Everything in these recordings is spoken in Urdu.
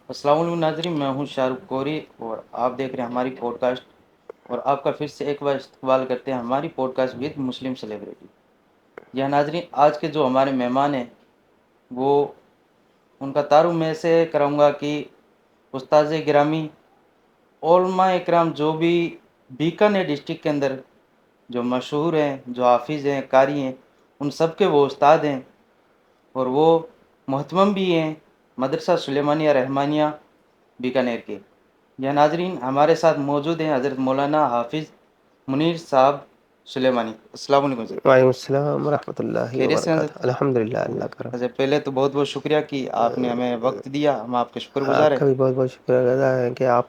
السلام علیکم ناظرین، میں ہوں شاہ رخ کوری اور آپ دیکھ رہے ہیں ہماری پوڈ کاسٹ، اور آپ کا پھر سے ایک بار استقبال کرتے ہیں ہماری پوڈ کاسٹ ود مسلم سیلیبریٹی۔ یہ ناظرین، آج کے جو ہمارے مہمان ہیں وہ ان کا تعارف میں سے کروں گا کہ استاذ گرامی علماء اکرام جو بھی بیکانیر ڈسٹرکٹ کے اندر جو مشہور ہیں، جو حافظ ہیں، قاری ہیں، ان سب کے وہ استاد ہیں، اور وہ محتمم بھی ہیں مدرسہ سلیمانیہ رحمانیہ بیکانیر کے۔ یا ناظرین، ہمارے ساتھ موجود ہیں حضرت مولانا حافظ منیر صاحب سلیمانی۔ السلام علیکم سر۔ وعلیکم السلام ورحمۃ اللہ خیریت سے ہیں وبرکاتہ، حضرت؟ الحمد للہ، اللہ کرم۔ اچھا، پہلے تو بہت بہت شکریہ کہ آپ نے ہمیں وقت دیا، ہم آپ کے شکر گزار آپ ہیں۔ کا بھی بہت بہت شکریہ ادا ہے کہ آپ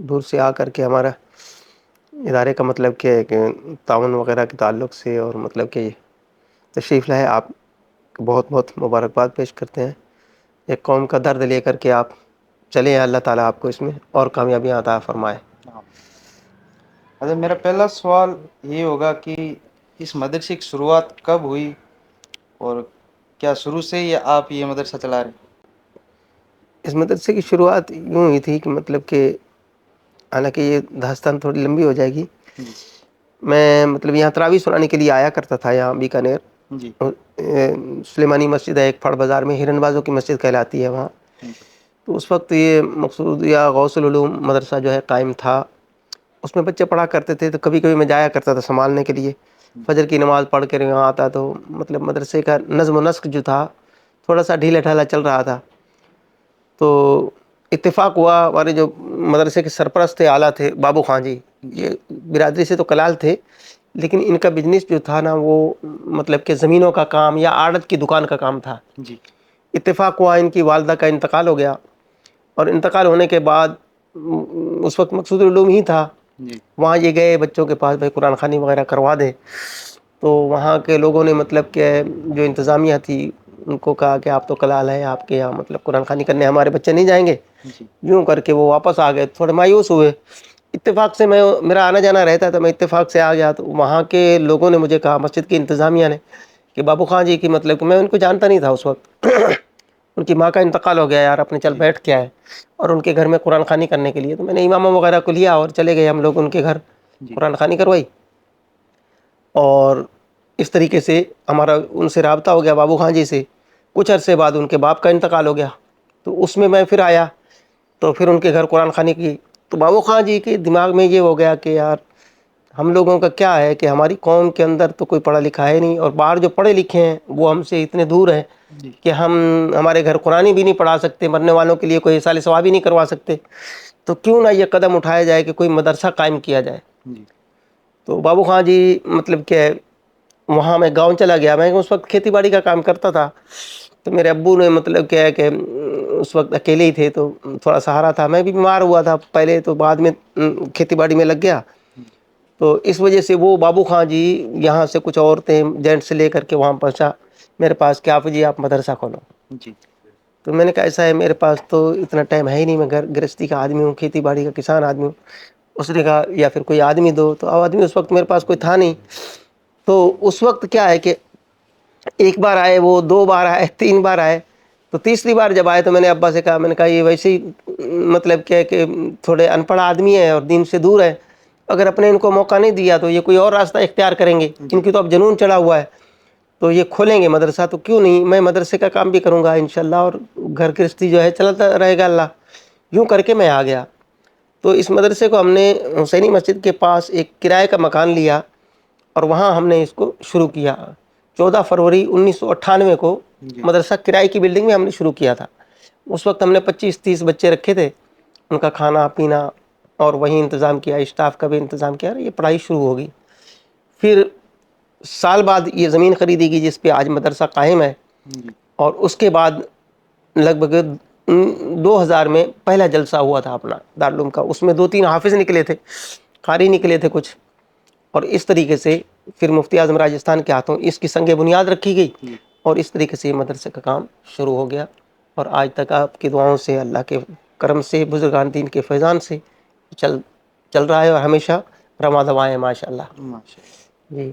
دور سے آ کر کے ہمارا ادارے کا مطلب کہ تعاون وغیرہ کے تعلق سے اور مطلب کہ تشریف لائے، آپ کو بہت بہت مبارکباد پیش کرتے ہیں۔ ایک قوم کا درد لے کر کے آپ چلیں، اللہ تعالیٰ آپ کو اس میں اور کامیابیاں عطا فرمائے۔ ہاں۔ اچھا، میرا پہلا سوال یہ ہوگا کہ اس مدرسے کی شروعات کب ہوئی، اور کیا شروع سے ہی آپ یہ مدرسہ چلا رہے ہیں؟ اس مدرسے کی شروعات یوں ہوئی تھی کہ مطلب کہ حالانکہ یہ داستان تھوڑی لمبی ہو جائے گی، جی میں مطلب یہاں تراویح سنانے کے لیے آیا کرتا تھا یہاں بیکانیر۔ جی سلیمانی مسجد ہے ایک، پھڑ بازار میں ہرن بازوں کی مسجد کہلاتی ہے وہاں۔ جی تو اس وقت یہ مقصود یا غوث العلوم مدرسہ جو ہے قائم تھا، اس میں بچے پڑھا کرتے تھے، تو کبھی کبھی میں جایا کرتا تھا سنبھالنے کے لیے۔ فجر کی نماز پڑھ کر یہاں آتا تو مطلب مدرسے کا نظم و نسق جو تھا تھوڑا سا ڈھیلا ڈھالا چل رہا تھا۔ تو اتفاق ہوا، ہمارے جو مدرسے کے سرپرست تھے، اعلیٰ تھے، بابو خان جی، جی یہ برادری سے تو کلال تھے، لیکن ان کا بزنس جو تھا نا وہ مطلب کہ زمینوں کا کام یا آڑت کی دکان کا کام تھا۔ جی اتفاق ہوا ان کی والدہ کا انتقال ہو گیا، اور انتقال ہونے کے بعد اس وقت مقصود العلوم ہی تھا، جی وہاں یہ گئے بچوں کے پاس، بھائی قرآن خوانی وغیرہ کروا دیں۔ تو وہاں کے لوگوں نے مطلب کہ جو انتظامیہ تھی ان کو کہا کہ آپ تو کلال ہیں، آپ کے یہاں مطلب قرآن خوانی کرنے ہمارے بچے نہیں جائیں گے۔ جی یوں کر کے وہ واپس آ گئے، تھوڑے مایوس ہوئے۔ اتفاق سے میرا آنا جانا رہتا تھا، میں اتفاق سے آ گیا، تو وہاں کے لوگوں نے مجھے کہا، مسجد کی انتظامیہ نے، کہ بابو خان جی کی مطلب کہ میں ان کو جانتا نہیں تھا اس وقت، ان کی ماں کا انتقال ہو گیا یار، اپنے چل جی بیٹھ کے آئے، اور ان کے گھر میں قرآن خوانی کرنے کے لیے تو میں نے اماموں وغیرہ کو لیا اور چلے گئے ہم لوگ ان کے گھر، جی قرآن خوانی کروائی۔ اور اس طریقے سے ہمارا ان سے رابطہ ہو گیا بابو خان جی سے۔ کچھ عرصے بعد ان کے باپ کا انتقال ہو گیا، تو اس میں پھر آیا، تو پھر ان کے گھر قرآن خوانی کی۔ تو بابو خان جی کے دماغ میں یہ ہو گیا کہ یار ہم لوگوں کا کیا ہے کہ ہماری قوم کے اندر تو کوئی پڑھا لکھا ہے نہیں، اور باہر جو پڑھے لکھے ہیں وہ ہم سے اتنے دور ہیں جی کہ ہمارے گھر قرآن بھی نہیں پڑھا سکتے، مرنے والوں کے لیے کوئی احسان ثواب بھی نہیں کروا سکتے، تو کیوں نہ یہ قدم اٹھایا جائے کہ کوئی مدرسہ قائم کیا جائے۔ جی تو بابو خان جی مطلب کہ وہاں میں گاؤں چلا گیا، میں اس وقت کھیتی باڑی کا کام کرتا تھا، تو میرے ابو نے مطلب کیا ہے کہ اس وقت اکیلے ہی تھے تو تھوڑا سہارا تھا، میں بھی بیمار ہوا تھا پہلے، تو بعد میں کھیتی باڑی میں لگ گیا۔ تو اس وجہ سے وہ بابو خان جی یہاں سے کچھ عورتیں جینٹ سے لے کر کے وہاں پہنچا میرے پاس کہ آپ جی آپ مدرسہ کھولو۔ جی تو میں نے کہا ایسا ہے میرے پاس تو اتنا ٹائم ہے ہی نہیں، میں گرہستی کا آدمی ہوں، کھیتی باڑی کا کسان آدمی ہوں۔ اس نے کہا یا پھر کوئی آدمی دو، تو آدمی اس وقت میرے پاس کوئی تھا نہیں۔ تو اس وقت کیا ہے کہ ایک بار آئے وہ، دو بار آئے، تین بار آئے، تو تیسری بار جب آئے تو میں نے ابا سے کہا، میں نے کہا یہ ویسے ہی مطلب کیا ہے کہ تھوڑے ان پڑھ آدمی ہیں اور دین سے دور ہیں، اگر اپنے ان کو موقع نہیں دیا تو یہ کوئی اور راستہ اختیار کریں گے، ان جی کی تو اب جنون چڑھا ہوا ہے، تو یہ کھولیں گے مدرسہ تو کیوں نہیں، میں مدرسے کا کام بھی کروں گا انشاءاللہ، اور گھر گرہستی جو ہے چلتا رہے گا اللہ۔ یوں کر کے میں آ گیا۔ تو اس مدرسے کو ہم نے حسینی مسجد کے پاس ایک کرائے کا مکان لیا، اور وہاں ہم نے اس کو شروع کیا۔ 14 فروری 1998 کو جی مدرسہ کرائے کی بلڈنگ میں ہم نے شروع کیا تھا۔ اس وقت ہم نے 25-30 بچے رکھے تھے، ان کا کھانا پینا اور وہیں انتظام کیا، اسٹاف کا بھی انتظام کیا، یہ پڑھائی شروع ہوگی۔ پھر سال بعد یہ زمین خریدی گئی جس پہ آج مدرسہ قائم ہے، جی اور اس کے بعد لگ بھگ 2000 میں پہلا جلسہ ہوا تھا اپنا دارالعلوم کا، اس میں 2-3 حافظ نکلے تھے، قاری نکلے تھے کچھ، اور اس طریقے سے پھر مفتی اعظم راجستھان کے ہاتھوں اس کی سنگ بنیاد رکھی گئی، جی اور اس طریقے سے یہ مدرسے کا کام شروع ہو گیا، اور آج تک آپ کی دعاؤں سے، اللہ کے کرم سے، بزرگان دین کے فیضان سے چل رہا ہے، اور ہمیشہ رواں دواں ہے ماشاء اللہ۔ ماشاء جی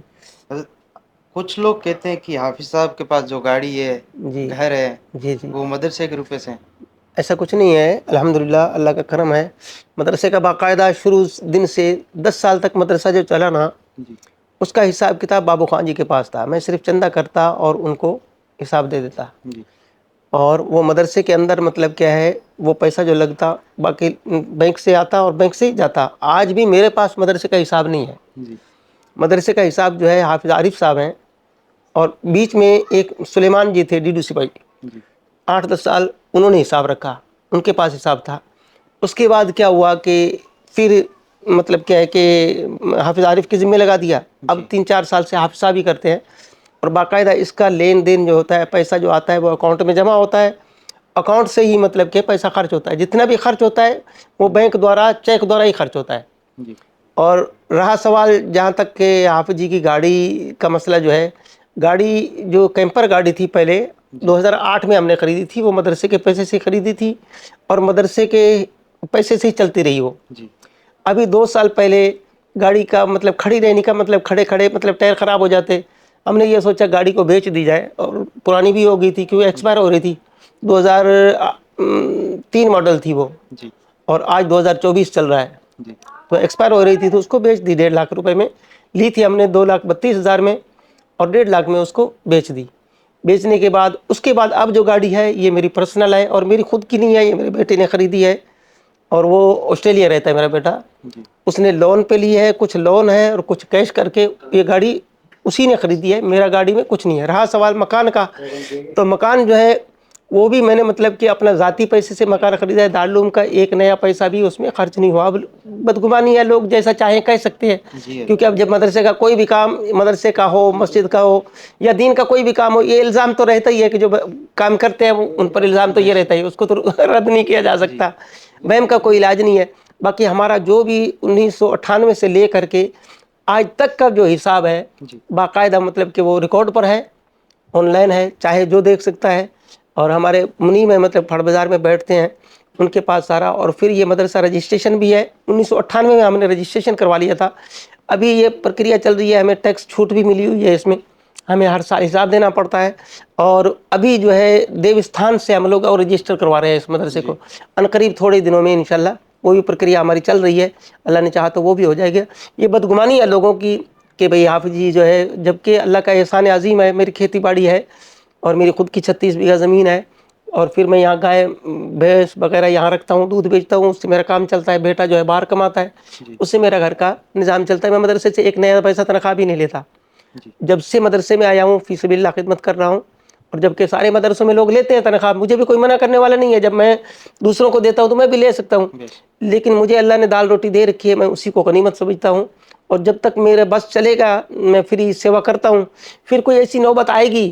اللہ۔ کچھ لوگ کہتے ہیں کہ حافظ صاحب کے پاس جو گاڑی ہے، جی گھر ہے، جی جی وہ مدرسے کے روپے سے ہیں۔ ایسا کچھ نہیں ہے، الحمدللہ اللہ کا کرم ہے۔ مدرسے کا باقاعدہ شروع دن سے 10 سال تک مدرسہ جو چلا نا، جی اس کا حساب کتاب بابو خان جی کے پاس تھا، میں صرف چندہ کرتا اور ان کو حساب دے دیتا، جی اور وہ مدرسے کے اندر مطلب کیا ہے، وہ پیسہ جو لگتا باقی بینک سے آتا اور بینک سے ہی جاتا۔ آج بھی میرے پاس مدرسے کا حساب نہیں ہے۔ جی مدرسے کا حساب جو ہے حافظ عارف صاحب ہیں، اور بیچ میں ایک سلیمان جی تھے ڈی سپاہی، جی 8-10 سال انہوں نے حساب رکھا، ان کے پاس حساب تھا۔ اس کے بعد کیا ہوا کہ پھر مطلب کیا ہے کہ حافظ عارف کے ذمہ لگا دیا، اب 3-4 سال سے حافظ صاحب ہی کرتے ہیں، اور باقاعدہ اس کا لین دین جو ہوتا ہے، پیسہ جو آتا ہے وہ اکاؤنٹ میں جمع ہوتا ہے، اکاؤنٹ سے ہی مطلب کہ پیسہ خرچ ہوتا ہے، جتنا بھی خرچ ہوتا ہے وہ بینک دوارا چیک دوارا ہی خرچ ہوتا ہے۔ جی اور رہا سوال جہاں تک کہ حافظ جی کی گاڑی کا مسئلہ جو ہے، گاڑی جو کیمپر گاڑی تھی پہلے 2008 میں ہم نے خریدی تھی، وہ مدرسے کے پیسے سے خریدی تھی، اور مدرسے کے پیسے سے ہی چلتی رہی وہ۔ جی ابھی 2 سال پہلے گاڑی کا مطلب کھڑی رہنے کا مطلب کھڑے کھڑے مطلب ٹائر خراب ہو جاتے، ہم نے یہ سوچا گاڑی کو بیچ دی جائے، اور پرانی بھی ہو گئی تھی کیونکہ ایکسپائر ہو رہی تھی، 2003 ماڈل تھی وہ، جی اور آج 2024 چل رہا ہے، جی تو ایکسپائر ہو رہی تھی، تو اس کو بیچ دی 1.5 لاکھ روپے میں، لی تھی ہم نے 2,32,000 میں، اور 1.5 لاکھ میں اس کو بیچ دی۔ بیچنے کے بعد اس کے بعد اب جو گاڑی ہے یہ میری پرسنل ہے، اور میری خود کی نہیں ہے، یہ میرے بیٹے نے خریدی ہے، اور وہ آسٹریلیا رہتا ہے میرا بیٹا، جی اس نے لون پہ لی ہے، کچھ لون ہے اور کچھ کیش کر کے یہ گاڑی اسی نے خریدی ہے، میرا گاڑی میں کچھ نہیں ہے۔ رہا سوال مکان کا، تو مکان جو ہے وہ بھی میں نے مطلب کہ اپنا ذاتی پیسے سے مکان خریدا ہے، دارالعلوم کا ایک نیا پیسہ بھی اس میں خرچ نہیں ہوا۔ اب بدگمانی ہے، لوگ جیسا چاہیں کہہ سکتے ہیں، جی کیونکہ اب جب مدرسے کا کوئی بھی کام، مدرسے کا ہو، مسجد کا ہو، یا دین کا کوئی بھی کام ہو، یہ الزام تو رہتا ہی ہے کہ جو کام کرتے ہیں ان پر الزام تو یہ رہتا ہے، اس کو تو رد نہیں کیا جا جی سکتا، بہم کا کوئی علاج نہیں ہے۔ باقی ہمارا جو بھی 1998 سے لے کر کے آج تک کا جو حساب ہے جی باقاعدہ مطلب کہ وہ ریکارڈ پر ہے، آن لائن ہے، چاہے جو دیکھ سکتا ہے، اور ہمارے منیم میں مطلب پھڑ بازار میں بیٹھتے ہیں ان کے پاس سارا، اور پھر یہ مدرسہ رجسٹریشن بھی ہے، 1998 میں ہم نے رجسٹریشن کروا لیا تھا، ابھی یہ پرکریا چل رہی ہے، ہمیں ٹیکس چھوٹ بھی ملی ہوئی ہے، اس میں ہمیں ہر سال حساب دینا پڑتا ہے، اور ابھی جو ہے دیوستھان سے ہم لوگ اور رجسٹر کروا رہے ہیں اس مدرسے جی کو، عنقریب تھوڑے دنوں میں انشاءاللہ وہ بھی پرکریا ہماری چل رہی ہے، اللہ نے چاہا تو وہ بھی ہو جائے گا۔ یہ بدگمانی ہے لوگوں کی کہ بھئی حافظ جی جو ہے، جبکہ اللہ کا احسان عظیم ہے، میری کھیتی باڑی ہے اور میری خود کی 36 بیگھہ زمین ہے، اور پھر میں یہاں گائے بھینس وغیرہ یہاں رکھتا ہوں، دودھ بیچتا ہوں، اس سے میرا کام چلتا ہے، بیٹا جو ہے باہر کماتا ہے، جی اس سے میرا گھر کا نظام چلتا ہے، میں مدرسے سے ایک نیا پیسہ تنخواہ بھی نہیں لیتا، جی جب سے مدرسے میں آیا ہوں فی سبیل اللہ خدمت کر رہا ہوں، اور جبکہ سارے مدرسوں میں لوگ لیتے ہیں تنخواہ، مجھے بھی کوئی منع کرنے والا نہیں ہے، جب میں دوسروں کو دیتا ہوں تو میں بھی لے سکتا ہوں، بیش لیکن مجھے اللہ نے دال روٹی دے رکھی ہے، میں اسی کو غنیمت سمجھتا ہوں، اور جب تک میرے بس چلے گا میں فری سیوا کرتا ہوں، پھر کوئی ایسی نوبت آئے گی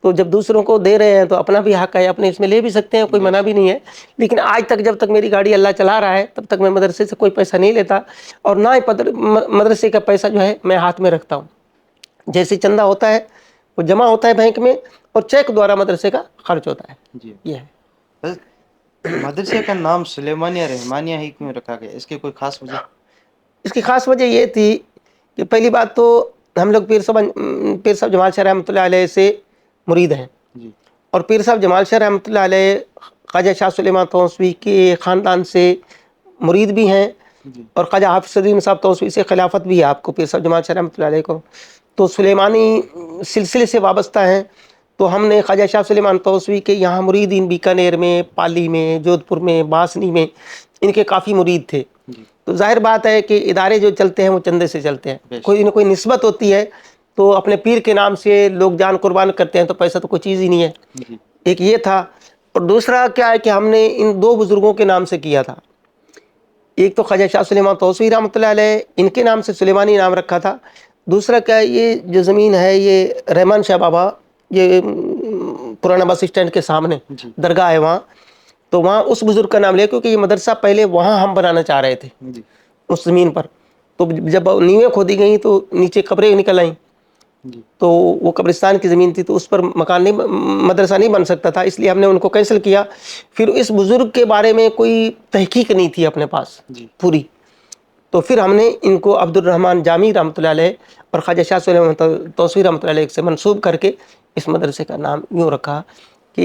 تو جب دوسروں کو دے رہے ہیں تو اپنا بھی حق ہے، اپنے اس میں لے بھی سکتے ہیں، کوئی منع بیش بھی نہیں ہے، لیکن آج تک جب تک میری گاڑی اللہ چلا رہا ہے تب تک میں مدرسے سے کوئی پیسہ نہیں لیتا، اور نہ ہی مدرسے کا پیسہ جو ہے میں ہاتھ میں رکھتا ہوں، جیسے چندہ ہوتا ہے وہ جمع ہوتا ہے بینک میں، اور چیک دوارا مدرسے کا خرچ ہوتا ہے، جی یہ ہے۔ بس مدرسے کا نام سلیمانیہ رحمانیہ ہی کیوں رکھا گیا، اس کی کوئی خاص وجہ؟ اس کی خاص وجہ یہ تھی کہ پہلی بات تو ہم لوگ پیر صاحب جمال شاہ رحمۃ اللہ علیہ سے مرید ہیں، جی اور پیر صاحب جمال شاہ رحمۃ اللہ علیہ خواجہ شاہ سلیمان توسوی کے خاندان سے مرید بھی ہیں، جی اور خواجہ حافظ صدرالدین صاحب توسوی سے خلافت بھی ہے آپ کو، پیر صاحب جمال شاہ رحمۃ اللہ علیہ کو، تو سلیمانی سلسلے سے وابستہ ہیں، تو ہم نے خواجہ شاہ سلیمان توسوی کے یہاں مریدین بیکانیر میں، پالی میں، جودھ پور میں، باسنی میں ان کے کافی مرید تھے، جی تو ظاہر بات ہے کہ ادارے جو چلتے ہیں وہ چندے سے چلتے ہیں، بیش کوئی نہ کوئی نسبت ہوتی ہے، تو اپنے پیر کے نام سے لوگ جان قربان کرتے ہیں، تو پیسہ تو کوئی چیز ہی نہیں ہے، جی ایک یہ تھا، اور دوسرا کیا ہے کہ ہم نے ان 2 بزرگوں کے نام سے کیا تھا، ایک تو خواجہ شاہ سلیمان توسوی رحمۃ اللہ علیہ ان کے نام سے سلیمانی نام رکھا تھا، دوسرا کیا ہے یہ جو زمین ہے یہ رحمان شاہ بابا، یہ پرانا بس اسٹینڈ کے سامنے جی درگاہ ہے وہاں، تو وہاں اس بزرگ کا نام لیا، کیونکہ یہ مدرسہ پہلے وہاں ہم بنانا چاہ رہے تھے جی اس زمین پر، تو جب نیویں کھودی گئیں تو نیچے قبریں نکل آئیں، جی تو وہ قبرستان کی زمین تھی، تو اس پر مکان نہیں، مدرسہ نہیں بن سکتا تھا، اس لیے ہم نے ان کو کینسل کیا، پھر اس بزرگ کے بارے میں کوئی تحقیق نہیں تھی اپنے پاس جی پوری، تو پھر ہم نے ان کو عبد الرحمن جامی رحمۃ اللہ علیہ اور خواجہ شاہ سلیمان توسوی رحمۃ اللہ علیہ سے منسوب کر کے اس مدرسے کا نام یوں رکھا، کہ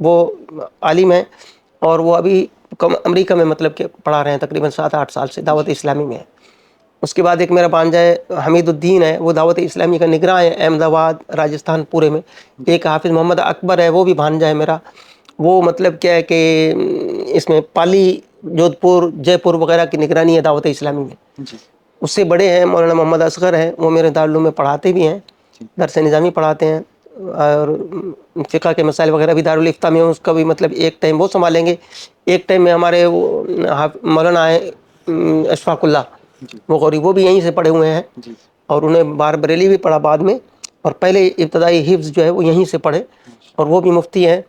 وہ عالم ہیں اور وہ ابھی امریکہ میں مطلب کہ پڑھا رہے ہیں، تقریباً 7-8 سال سے دعوت اسلامی میں ہے۔ اس کے بعد ایک میرا بھانجا ہے حمید الدین ہے، وہ دعوت اسلامی کا نگراں ہے احمد آباد راجستھان پورے میں۔ ایک حافظ محمد اکبر ہے، وہ بھی بھانجا ہے میرا، وہ مطلب کیا ہے کہ اس میں پالی، جودھ پور، جے پور وغیرہ کی نگرانی ہے دعوت اسلامی میں۔ جی اس سے بڑے ہیں مولانا محمد اصغر ہیں، وہ میرے دارالعلوم میں پڑھاتے بھی ہیں، جی درس نظامی پڑھاتے ہیں، اور فقہ کے مسائل وغیرہ بھی دارالفتہ میں اس کا بھی مطلب ایک ٹائم وہ سنبھالیں گے، ایک ٹائم میں ہمارے وہ مولانا ہیں اشفاق اللہ، جی وہ غوری، وہ بھی یہیں سے پڑھے ہوئے ہیں، جی اور انہیں بار بریلی بھی پڑھا بعد میں، اور پہلے ابتدائی حفظ جو ہے وہ یہیں سے پڑھے، ماشاء اور وہ بھی مفتی ہیں۔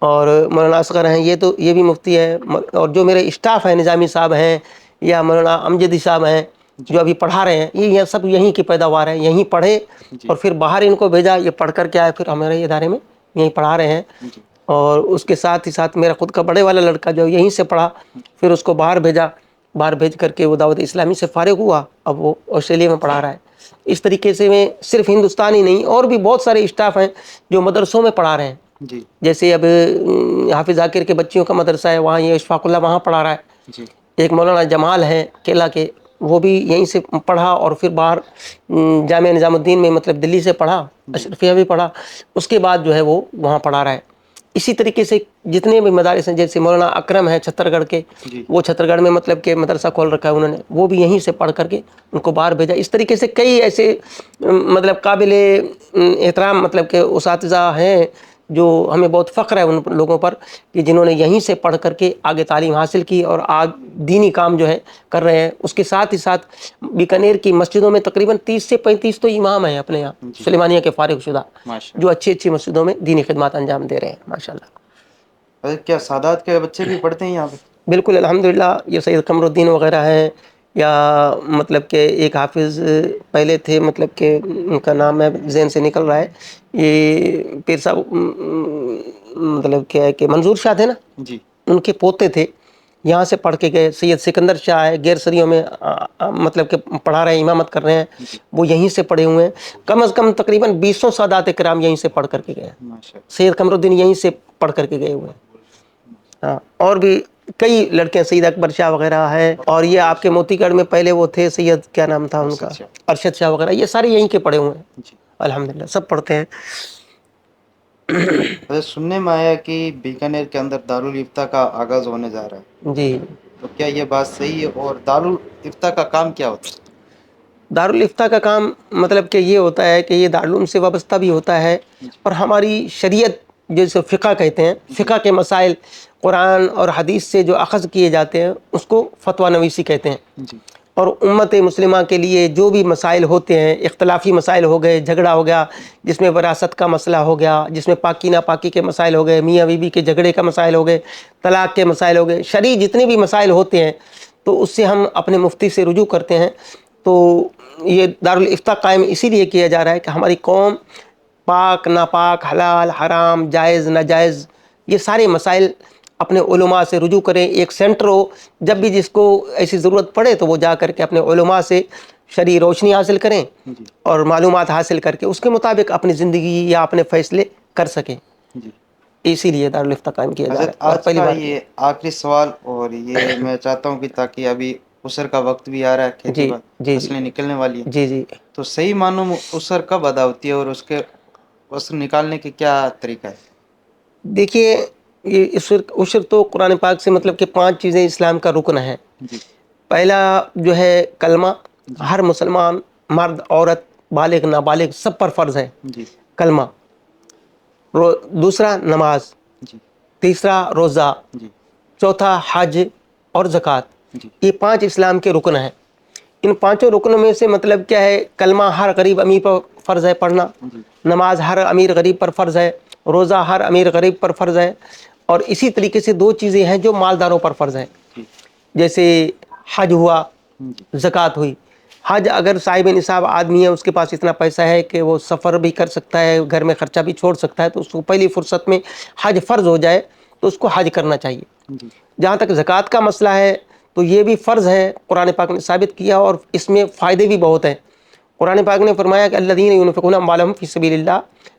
اور مولانا اصغر ہیں، یہ بھی مفتی ہے، اور جو میرے اسٹاف ہیں، نظامی صاحب ہیں یا مولانا امجدی صاحب ہیں اللہ۔ جو جی ابھی پڑھا رہے ہیں، یہ سب یہیں کی پیداوار ہے، یہیں پڑھے جی اور پھر باہر ان کو بھیجا، یہ پڑھ کر کے آئے، پھر ہمارے ادارے میں یہیں پڑھا رہے ہیں۔ جی اور اس کے ساتھ ہی ساتھ میرا خود کا بڑے والا لڑکا جو یہیں سے پڑھا، پھر اس کو باہر بھیجا، باہر بھیج کر کے وہ دعوت اسلامی سے فارغ ہوا، اب وہ آسٹریلیا میں پڑھا رہا ہے۔ اس طریقے سے میں صرف ہندوستان ہی نہیں، اور بھی بہت سارے اسٹاف ہیں جو مدرسوں میں پڑھا رہے ہیں، جی جیسے اب حافظ ذاکر کے بچیوں کا مدرسہ ہے، وہاں یہ اشفاق اللہ وہاں پڑھا رہا ہے۔ جی ایک مولانا جمال ہے کیلا کے، وہ بھی یہیں سے پڑھا اور پھر باہر جامعہ نظام الدین میں مطلب دلی سے پڑھا، جی اشرفیہ بھی پڑھا، اس کے بعد جو ہے وہ وہاں پڑھا رہا ہے۔ اسی طریقے سے جتنے بھی مدارس ہیں، جیسے مولانا اکرم ہے چھتر گڑھ کے، جی وہ چھتر گڑھ میں مطلب کہ مدرسہ کھول رکھا ہے انہوں نے، وہ بھی یہیں سے پڑھ کر کے ان کو باہر بھیجا۔ اس طریقے سے کئی ایسے مطلب قابل احترام مطلب کہ اساتذہ ہیں جو ہمیں بہت فخر ہے ان لوگوں پر، کہ جنہوں نے یہیں سے پڑھ کر کے آگے تعلیم حاصل کی اور آج دینی کام جو ہے کر رہے ہیں۔ اس کے ساتھ ہی ساتھ بیکانیر کی مسجدوں میں تقریباً 30 سے 35 تو امام ہیں اپنے یہاں جی سلیمانیہ کے فارغ شدہ، ماشاء جو اللہ۔ اچھی اچھی مسجدوں میں دینی خدمات انجام دے رہے ہیں ماشاءاللہ۔ کیا سادات کے بچے بھی پڑھتے ہیں یہاں پہ؟ بالکل الحمدللہ، یہ سید قمر الدین وغیرہ ہیں، یا مطلب کہ ایک حافظ پہلے تھے، مطلب کہ ان کا نام ہے ذہن سے نکل رہا ہے، یہ پیر صاحب مطلب کیا ہے کہ منظور شاہ تھے نا، جی ان کے پوتے تھے، یہاں سے پڑھ کے گئے۔ سید سکندر شاہ ہے گیر سریوں میں مطلب کہ پڑھا رہے ہیں، امامت کر رہے ہیں، جی وہ یہیں سے پڑھے ہوئے ہیں۔ کم از کم تقریباً 20 سادات کرام یہیں سے پڑھ کر کے گئے ہیں۔ ماشاء سید قمر الدین یہیں سے پڑھ کر کے گئے ہوئے ہیں۔ اللہ۔ ہاں، اور بھی کئی لڑکے، سید اکبر شاہ وغیرہ ہے، اور یہ آپ کے موتی گڑھ میں پہلے وہ تھے سید، کیا نام تھا ان کا، ارشد شاہ۔ ارشد شاہ وغیرہ، یہ سارے یہیں کے پڑھے ہوئے ہیں جی الحمدللہ، سب پڑھتے ہیں۔ سننے میں آیا کہ بیکانیر کے اندر دارالفتہ کا آغاز ہونے جا رہا ہے، جی، تو کیا یہ بات صحیح ہے؟ اور دارالفتہ کا کام کیا ہوتا ہے؟ دارالفتہ کا کام مطلب کہ یہ ہوتا ہے کہ یہ دارالعلوم سے وابستہ بھی ہوتا ہے، جی اور ہماری شریعت جیسے فقہ کہتے ہیں، جی فقہ کے مسائل قرآن اور حدیث سے جو اخذ کیے جاتے ہیں اس کو فتویٰ نویسی کہتے ہیں۔ جی اور امت مسلمہ کے لیے جو بھی مسائل ہوتے ہیں، اختلافی مسائل ہو گئے، جھگڑا ہو گیا جس میں وراثت کا مسئلہ ہو گیا، جس میں پاکی ناپاکی کے مسائل ہو گئے، میاں بیوی کے جھگڑے کا مسائل ہو گئے، طلاق کے مسائل ہو گئے، شرعی جتنے بھی مسائل ہوتے ہیں، تو اس سے ہم اپنے مفتی سے رجوع کرتے ہیں۔ تو یہ دارالفتہ قائم اسی لیے کیا جا رہا ہے کہ ہماری قوم پاک ناپاک، حلال حرام، جائز ناجائز، یہ سارے مسائل اپنے علماء سے رجوع کریں۔ ایک سینٹر ہو، جب بھی جس کو ایسی ضرورت پڑے تو وہ جا کر کے اپنے علماء سے شرعی روشنی حاصل کریں جی اور معلومات حاصل کر کے اس کے مطابق اپنی زندگی یا اپنے فیصلے کر سکیں۔ جی اسی لیے دارالفتہ قائم کیا جا رہا حضرت، ہے، اور آج پہلی کا بار کیا یہ آخری سوال، اور یہ میں چاہتا ہوں کہ تاکہ ابھی عصر کا وقت بھی آ رہا ہے، ہے۔ کھیتی جی جی جی فصلیں نکلنے والی ہیں، جی جی تو صحیح معنوں میں عصر کب ادا ہوتی ہے، اور اس کے عصر نکالنے کی کیا طریقہ ہے؟ دیکھیے، یہ عشر تو قرآن پاک سے مطلب کہ 5 چیزیں اسلام کا رکن ہیں۔ جی پہلا جو ہے کلمہ، جی ہر مسلمان مرد عورت بالغ نابالغ سب پر فرض ہے جی کلمہ۔ دوسرا نماز، جی تیسرا روزہ، جی چوتھا حج اور زکوٰۃ۔ جی یہ 5 اسلام کے رکن ہیں۔ ان 5 رکنوں میں سے مطلب کیا ہے، کلمہ ہر غریب امیر پر فرض ہے پڑھنا، جی نماز ہر امیر غریب پر فرض ہے، روزہ ہر امیر غریب پر فرض ہے، اور اسی طریقے سے 2 چیزیں ہیں جو مالداروں پر فرض ہیں، جی جیسے حج ہوا، جی زکوٰۃ ہوئی۔ حج اگر صاحب نصاب آدمی ہے، اس کے پاس اتنا پیسہ ہے کہ وہ سفر بھی کر سکتا ہے، گھر میں خرچہ بھی چھوڑ سکتا ہے، تو اس کو پہلی فرصت میں حج فرض ہو جائے تو اس کو حج کرنا چاہیے۔ جی جہاں تک زکوٰۃ کا مسئلہ ہے تو یہ بھی فرض ہے، قرآن پاک نے ثابت کیا، اور اس میں فائدے بھی بہت ہیں۔ قرآن پاک نے فرمایا کہ الذین ينفقون اموالهم فی سبیل اللہ،